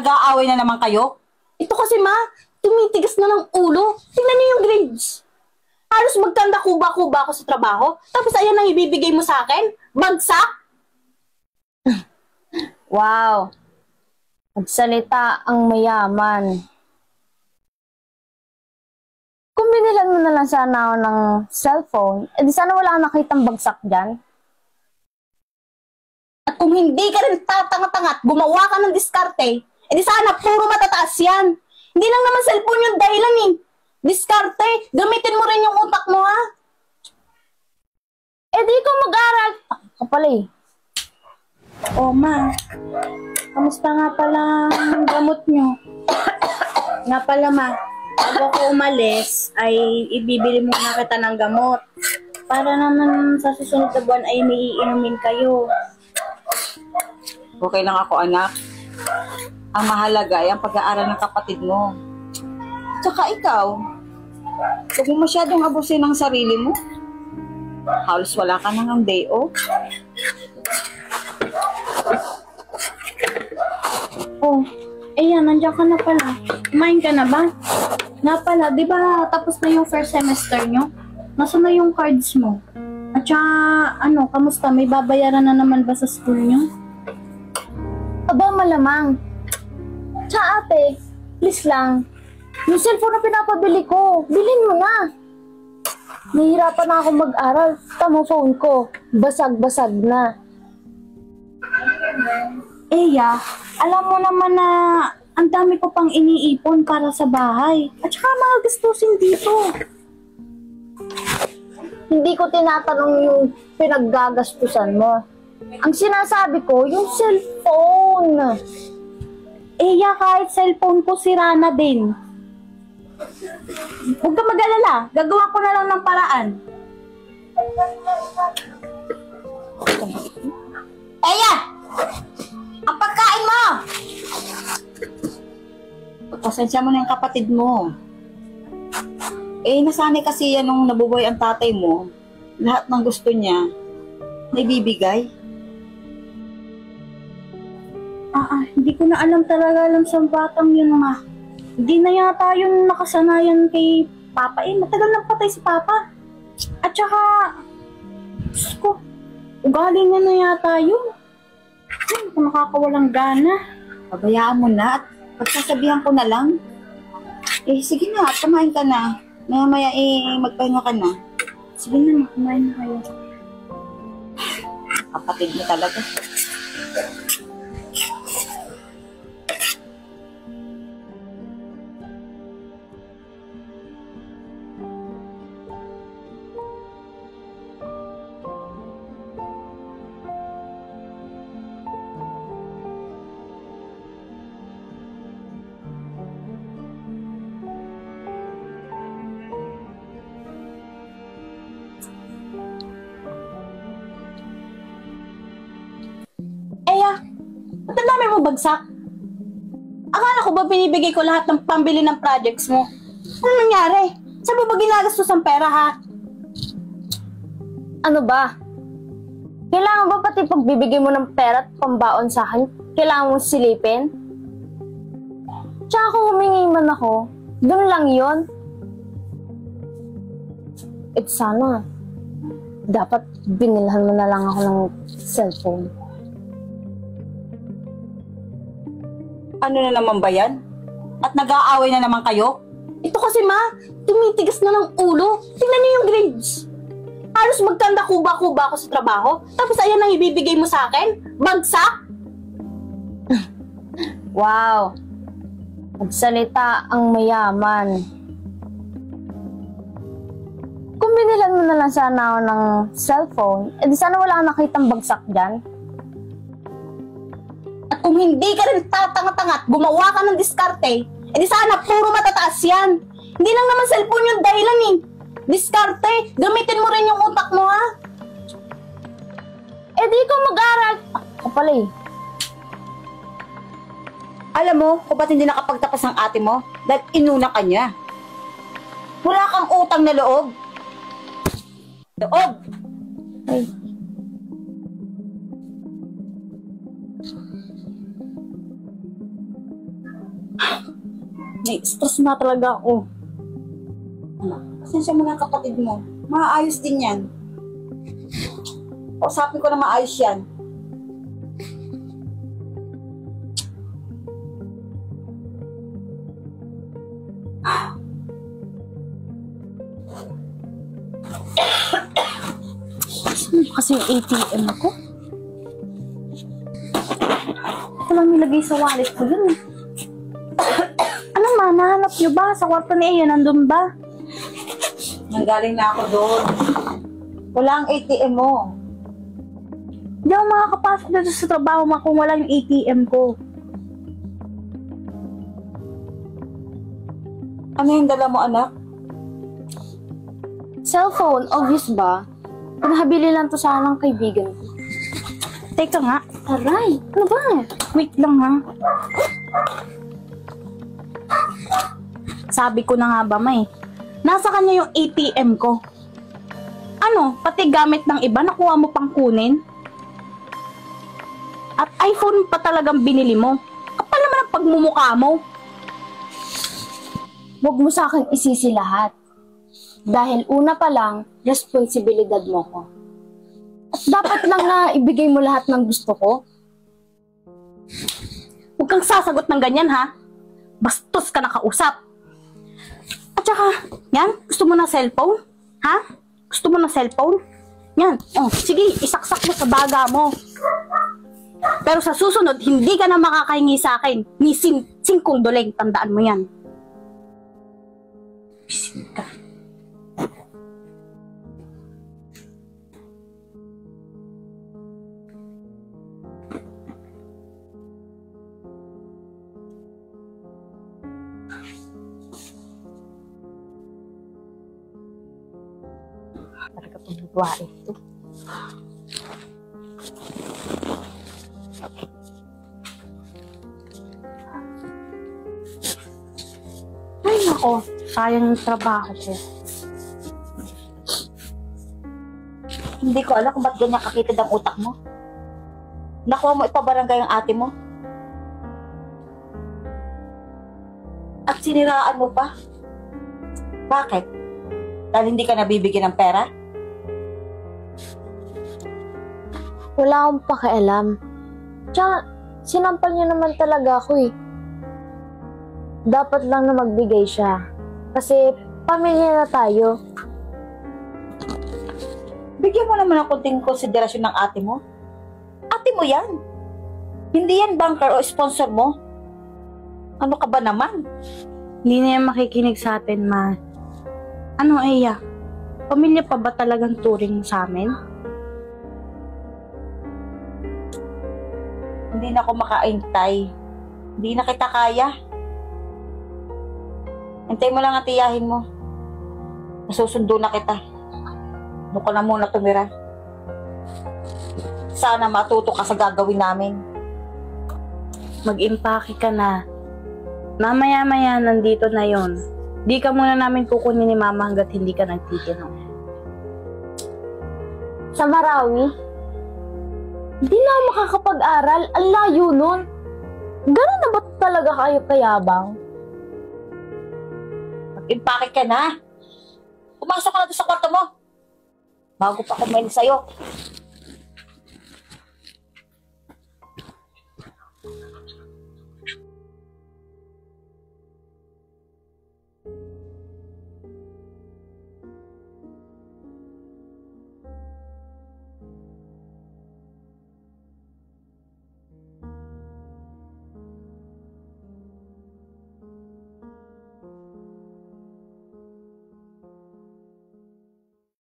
nag-aaway na naman kayo? Ito kasi ma, tumitigas na ng ulo. Tingnan niyo yung grades. Halos magkanda kuba-kuba ako sa trabaho. Tapos ayan ang ibibigay mo sa akin? Bagsak? Wow! Magsalita ang mayaman. Kung binilan mo na lang sana ako ng cellphone, edi sana wala kang nakitang bagsak dyan. At kung hindi ka rin tatanga-tangat, gumawa ka ng diskarte, edi sana puro matataas yan. Hindi lang naman cellphone yung dahilan eh. Diskarte, gamitin mo rin yung utak mo ha. Edi ikaw mag-aral. Ako pala eh. Oh ma, kamusta nga pala ang gamot nyo? Nga pala ma, bago ako umalis ay ibibili muna kita ng gamot. Para naman sa susunod na buwan ay may iinumin kayo. Okay lang ako anak. Ang mahalaga ay ang pag-aaral ng kapatid mo. Tsaka ikaw, huwag mo masyadong abusin ang sarili mo. Halos wala ka nang day off. Oh, ayan, nandiyan ka na pala. Kumain ka na ba? Nga pala, di ba tapos na yung first semester nyo? Nasaan na yung cards mo? At saka, kamusta? May babayaran na naman ba sa school nyo? Aba, malamang. Tsaka ate, please lang. Yung cellphone na pinapabili ko, bilhin mo na. Nahihirapan na ako mag-aral. Tamo phone ko, basag-basag na. Eya, alam mo naman na ang dami ko pang iniipon para sa bahay. At saka mga gastusin dito. Hindi ko tinatanong yung pinaggagastusan mo. Ang sinasabi ko, yung cellphone. Eya, kahit cellphone ko sira na din. Huwag ka mag-alala. Gagawa ko na lang ng paraan. Eya! Ang pagkain mo! Pasensya mo na yung kapatid mo. Nasanay kasi yan nung nabubuhay ang tatay mo. Lahat ng gusto niya, naibibigay. Hindi ko na alam sa batang yun ma. Hindi na yata yun nakasanayan kay Papa. Matagal nang patay si Papa. At saka, Diyos ko, ugali niya na yata yun. Kung nakakawalang gana. Pabayaan mo na at pagsasabihan ko na lang. Sige na, kumain ka na. Maya-maya magpahinga ka na. Sige na, kumain na kayo. Kapatid mo talaga. Ba't ang dami mo bagsak? Akala ko ba binibigay ko lahat ng pambili ng projects mo? Ano nangyari? Saan mo ba ginagastos ang pera ha? Ano ba? Kailangan ba pati pagbibigay mo ng pera at pambaon sa akin, kailangan mong silipin? Tsaka kung humingi man ako, dun lang yon. Sana, dapat binilhan mo na lang ako ng cellphone. Ano na naman ba yan? At nag-aaway na naman kayo? Ito kasi ma, tumitigas na ng ulo. Tingnan niyo yung grades. Halos magkanda kuba-kuba ako sa trabaho. Tapos ayan ang ibibigay mo sa akin? Bagsak? Wow! Magsalita ang mayaman. Kung binilan mo na lang sana ako ng cellphone, edi sana wala kang nakitang bagsak dyan. At kung hindi ka rin tatanga-tangat, gumawa ka ng diskarte, edi sana puro matataas yan. Hindi lang naman cellphone yung dahilan eh. Diskarte, gamitin mo rin yung utak mo ha. Edi ikaw mag-aral. Ako pala eh. Alam mo, kung ba't hindi nakapagtapos ang ate mo? Dahil inuna ka niya. Wala kang utang na loob. Loob! Ay. Na-stress na talaga ako. Anak, pasensya mo ng kapatid mo. Maayos din yan. Kausapin ko na maayos yan. Saan ba kasi yung ATM ko? Ito lang nilagay sa wallet ko yun. Ano ma, nahanap nyo ba? Sa kwarto ni Iya, nandun ba? Nanggaling na ako doon. Wala ang ATM mo. Hindi ako makakapasok dito sa trabaho mo kung wala yung ATM ko. Ano yung dala mo, anak? Cellphone, obvious ba? Pinahabili lang to sa ng kaibigan ko. Teka nga. Aray, ano ba? Wait lang ha. Sabi ko na nga ba, May? Nasa kanya yung ATM ko. Ano, pati gamit ng iba, nakuha mo pang kunin? At iPhone pa talagang binili mo. Kapal naman ang pagmumukha mo. Huwag mo sa akin isisi lahat. Dahil una pa lang, responsibilidad mo ko. At dapat lang na ibigay mo lahat ng gusto ko. Huwag kang sasagot ng ganyan, ha? Bastos ka nakausap. At saka, yan, gusto mo na cellphone? Ha? Gusto mo na cellphone? Yan, oh, sige, isaksak mo sa baga mo. Pero sa susunod, hindi ka na makakahingi sa akin ni singkong doleng, tandaan mo yan. Bisin ka. Talaga itong buwain ito. Ay nako, sayang yung trabaho ko. Hindi ko alam kung ba't ganyan kakitid ang utak mo. Nakuha mo ipabarangay ang ate mo. At siniraan mo pa. Bakit? Dahil hindi ka nabibigyan ng pera? Wala akong pakialam. Tsaka, sinampal niya naman talaga ako eh. Dapat lang na magbigay siya. Kasi, pamilya na tayo. Bigyan mo naman ng konting konsiderasyon ng ate mo. Ate mo yan. Hindi yan banker o sponsor mo. Ano ka ba naman? Hindi na yan makikinig sa atin, ma. Ano, Iya? Pamilya pa ba talagang turing sa amin? Hindi na ako makaintay. Hindi na kita kaya. Hintay mo lang at tiyahin mo. Masusundo na kita. Doon ka na muna tumira. Sana matuto ka sa gagawin namin. Mag-impake ka na. Mamaya-maya nandito na yon. Di ka muna namin kukunin ni Mama hanggat hindi ka nagtitinong. Sa Marawi, hindi na ako makakapag-aral. Ang layo nun. Ganun na ba talaga kayo kayabang? Mag-impake ka na. Pumasok ka na doon sa kwarto mo. Bago pa kumain sa'yo.